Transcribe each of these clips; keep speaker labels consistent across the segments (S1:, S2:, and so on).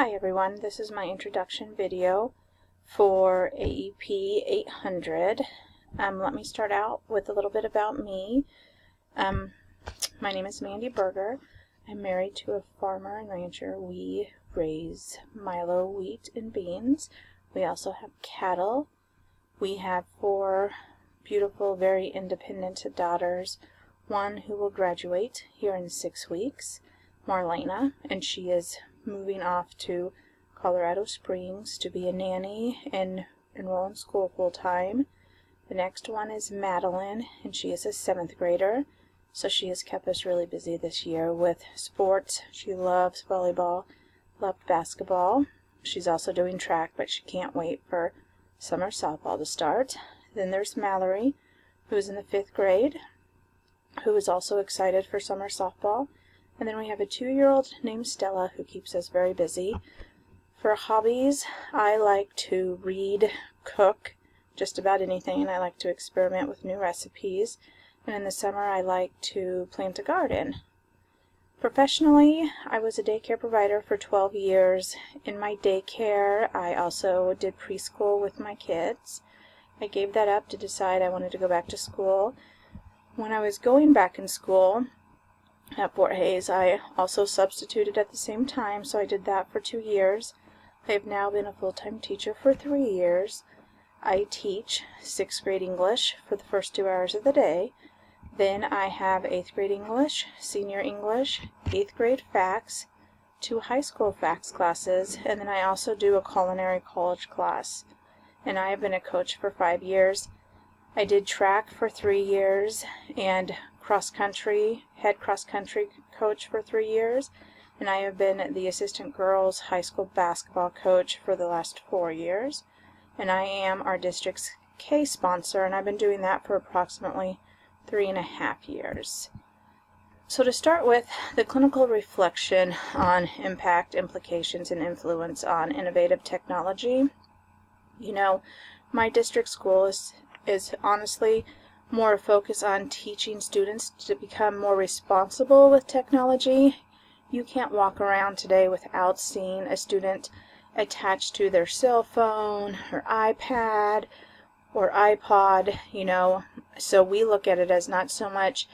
S1: Hi everyone, this is my introduction video for AEP 800. Let me start out with a little bit about me. My name is Mandy Berger. I'm married to a farmer and rancher. We raise milo, wheat, and beans. We also have cattle. We have 4 beautiful, very independent daughters. One who will graduate here in 6 weeks, Marlena, and she is moving off to Colorado Springs to be a nanny and enroll in school full-time. The next one is Madeline, and she is a 7th grader, so she has kept us really busy this year with sports. She loves volleyball, loved basketball. She's also doing track, but she can't wait for summer softball to start. Then there's Mallory, who is in the 5th grade, who is also excited for summer softball. And then we have a 2-year-old named Stella who keeps us very busy. For hobbies, I like to read, cook, just about anything, and I like to experiment with new recipes. And in the summer, I like to plant a garden. Professionally, I was a daycare provider for 12 years. In my daycare, I also did preschool with my kids. I gave that up to decide I wanted to go back to school. When I was going back in school at Fort Hays, I also substituted at the same time, so I did that for 2 years. I have now been a full-time teacher for 3 years. I teach 6th grade English for the first 2 hours of the day. Then I have 8th grade English, senior English, 8th grade FACS, 2 high school FACS classes, and then I also do a culinary college class. And I have been a coach for 5 years. I did track for 3 years and cross-country, head cross-country coach for 3 years, and I have been the assistant girls high school basketball coach for the last 4 years, and I am our district's K sponsor, and I've been doing that for approximately 3.5 years. So to start with, the clinical reflection on impact, implications, and influence on innovative technology. You know, my district school is honestly more a focus on teaching students to become more responsible with technology. You can't walk around today without seeing a student attached to their cell phone or iPad or iPod, you know. So we look at it as not so much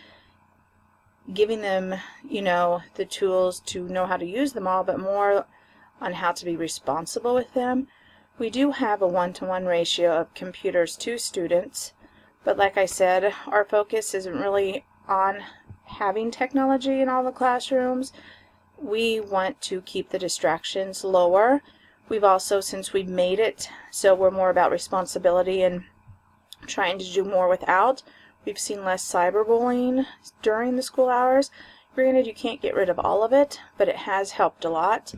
S1: giving them, you know, the tools to know how to use them all, but more on how to be responsible with them. We do have a 1-to-1 ratio of computers to students, but like I said, our focus isn't really on having technology in all the classrooms. We want to keep the distractions lower. We've also, since we've made it so we're more about responsibility and trying to do more without, we've seen less cyberbullying during the school hours. Granted, you can't get rid of all of it, but it has helped a lot.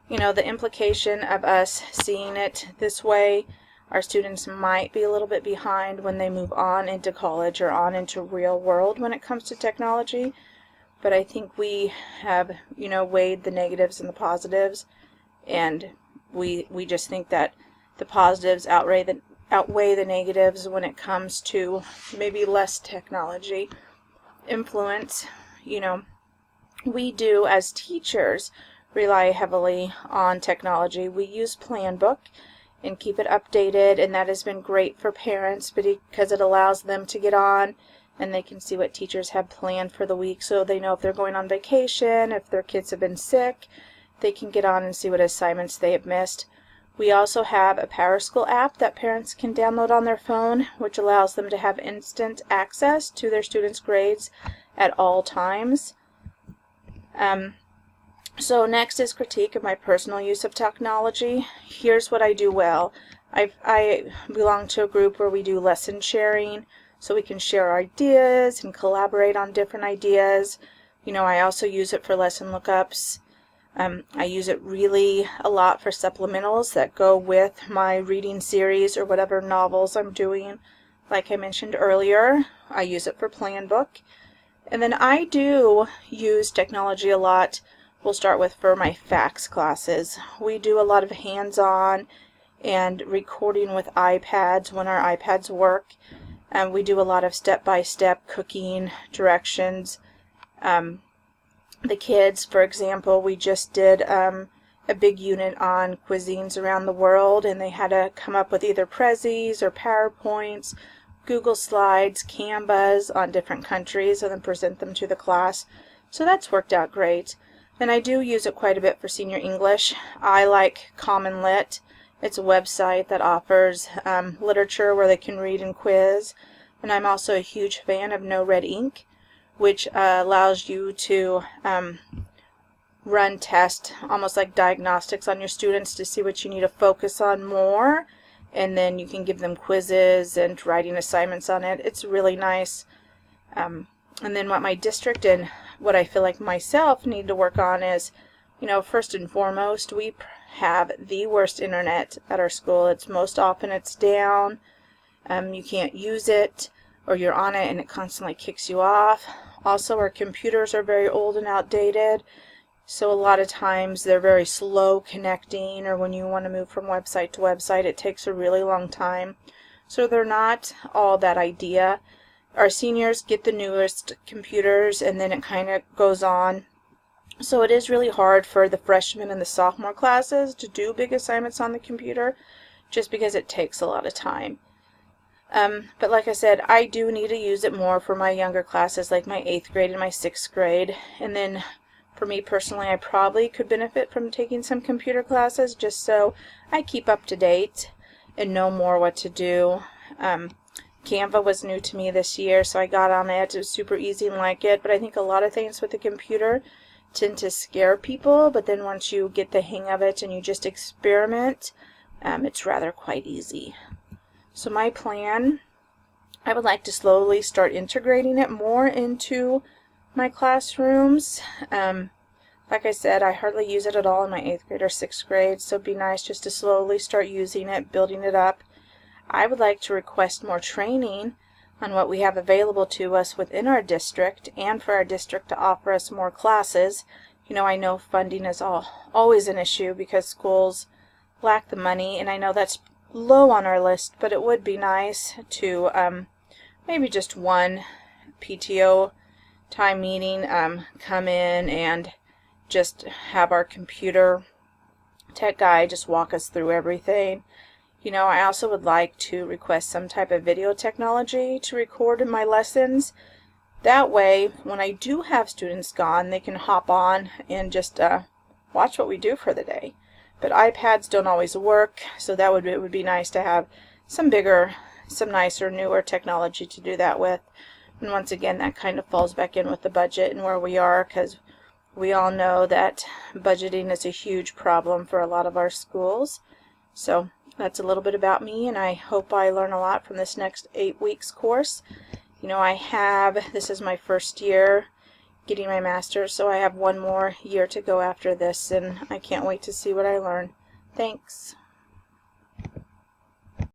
S1: You know, the implication of us seeing it this way, our students might be a little bit behind when they move on into college or on into real world when it comes to technology. But I think we have, you know, weighed the negatives and the positives, and we just think that the positives outweigh the negatives when it comes to maybe less technology influence. You know, we do as teachers rely heavily on technology. We use Planbook and keep it updated, and that has been great for parents because it allows them to get on and they can see what teachers have planned for the week, so they know if they're going on vacation, if their kids have been sick, they can get on and see what assignments they have missed. We also have a PowerSchool app that parents can download on their phone, which allows them to have instant access to their students' grades at all times. So next is critique of my personal use of technology. Here's what I do well. I belong to a group where we do lesson sharing, so we can share our ideas and collaborate on different ideas. You know, I also use it for lesson lookups. I use it really a lot for supplementals that go with my reading series or whatever novels I'm doing. Like I mentioned earlier, I use it for Planbook. And then I do use technology a lot. We'll start with for my FACS classes. We do a lot of hands-on and recording with iPads when our iPads work. We do a lot of step-by-step cooking directions. The kids, for example, we just did a big unit on cuisines around the world, and they had to come up with either Prezis or PowerPoints, Google Slides, Canvas on different countries, and then present them to the class. So that's worked out great. And I do use it quite a bit for senior English. I like Common Lit. It's a website that offers literature where they can read and quiz. And I'm also a huge fan of No Red Ink, which allows you to run tests, almost like diagnostics on your students to see what you need to focus on more. And then you can give them quizzes and writing assignments on it. It's really nice. And then what my district and what I feel like myself need to work on is, first and foremost, we have the worst internet at our school. Most often it's down. You can't use it, or you're on it and it constantly kicks you off. Also, our computers are very old and outdated, so a lot of times they're very slow connecting, or when you want to move from website to website, it takes a really long time. So they're not all that idea. Our seniors get the newest computers, and then it kind of goes on. So it is really hard for the freshmen and the sophomore classes to do big assignments on the computer, just because it takes a lot of time. But like I said, I do need to use it more for my younger classes, like my 8th grade and my 6th grade. And then for me personally, I probably could benefit from taking some computer classes, just so I keep up to date and know more what to do. Canva was new to me this year, so I got on it. It was super easy and like it, but I think a lot of things with the computer tend to scare people, but then once you get the hang of it and you just experiment, it's rather quite easy. So my plan, I would like to slowly start integrating it more into my classrooms. Like I said, I hardly use it at all in my 8th grade or 6th grade, so it'd be nice just to slowly start using it, building it up. I would like to request more training on what we have available to us within our district, and for our district to offer us more classes. I know funding is always an issue because schools lack the money, and I know that's low on our list, but it would be nice to maybe just one PTO time meeting, come in and just have our computer tech guy just walk us through everything. I also would like to request some type of video technology to record my lessons. That way, when I do have students gone, they can hop on and just watch what we do for the day. But iPads don't always work, so it would be nice to have some bigger, some nicer, newer technology to do that with. And once again, that kind of falls back in with the budget and where we are, because we all know that budgeting is a huge problem for a lot of our schools. So that's a little bit about me, and I hope I learn a lot from this next 8 weeks course. This is my first year getting my master's, so I have one more year to go after this, and I can't wait to see what I learn. Thanks.